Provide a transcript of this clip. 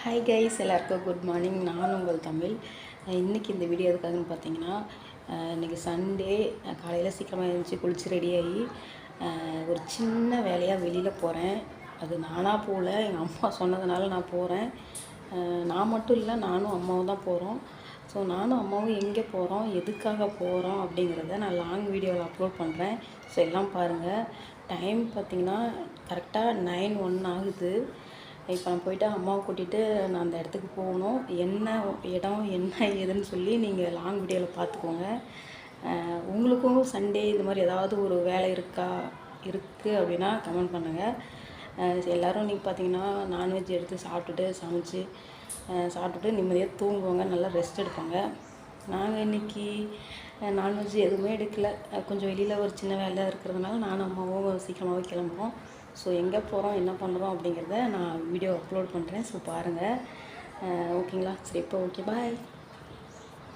Hi guys, எல்லாருக்கும் good morning. நான் உங்கள் தமிழ். இன்றைக்கி இந்த வீடியோ எதுக்காகன்னு பார்த்தீங்கன்னா, இன்றைக்கி சண்டே. காலையில் சீக்கிரமாக எழுந்திரிச்சி குளித்து ரெடியாகி ஒரு சின்ன வேலையாக வெளியில் போகிறேன். அது நானாக போகல, எங்கள் அம்மா சொன்னதுனால நான் போகிறேன். நான் மட்டும் இல்லை, நானும் அம்மாவும் தான் போகிறோம். ஸோ நானும் அம்மாவும் எங்கே போகிறோம், எதுக்காக போகிறோம் அப்படிங்கிறத நான் லாங் வீடியோவில் அப்லோட் பண்ணுறேன். ஸோ எல்லாம் பாருங்கள். டைம் பார்த்திங்கன்னா கரெக்டாக 9:01 ஆகுது. இப்போ நான் போய்ட்டு அம்மாவை கூட்டிகிட்டு நான் அந்த இடத்துக்கு போகணும். என்ன இடம் என்ன ஏதுன்னு சொல்லி நீங்கள் லாங் வீடியோவில் பார்த்துக்கோங்க. உங்களுக்கும் சண்டே இது மாதிரி ஏதாவது ஒரு வேலை இருக்குது அப்படின்னா கமெண்ட் பண்ணுங்கள். எல்லோரும் இன்றைக்கி பார்த்தீங்கன்னா நான்வெஜ் எடுத்து சாப்பிட்டுட்டு சமைச்சு சாப்பிட்டுட்டு நிம்மதியாக தூங்குவாங்க, நல்லா ரெஸ்ட் எடுப்பாங்க. நாங்கள் இன்றைக்கி நான்வெஜ் எதுவுமே எடுக்கலை. கொஞ்சம் வெளியில் ஒரு சின்ன வேலை இருக்கிறதுனால நானும் அம்மாவும் சீக்கிரமாகவே கிளம்புறோம். ஸோ எங்கே போகிறோம், என்ன பண்ணுறோம் அப்படிங்கிறத நான் வீடியோ அப்லோட் பண்ணுறேன். ஸோ பாருங்கள். ஓகேங்களா? சரி, இப்போ ஓகே, பாய்.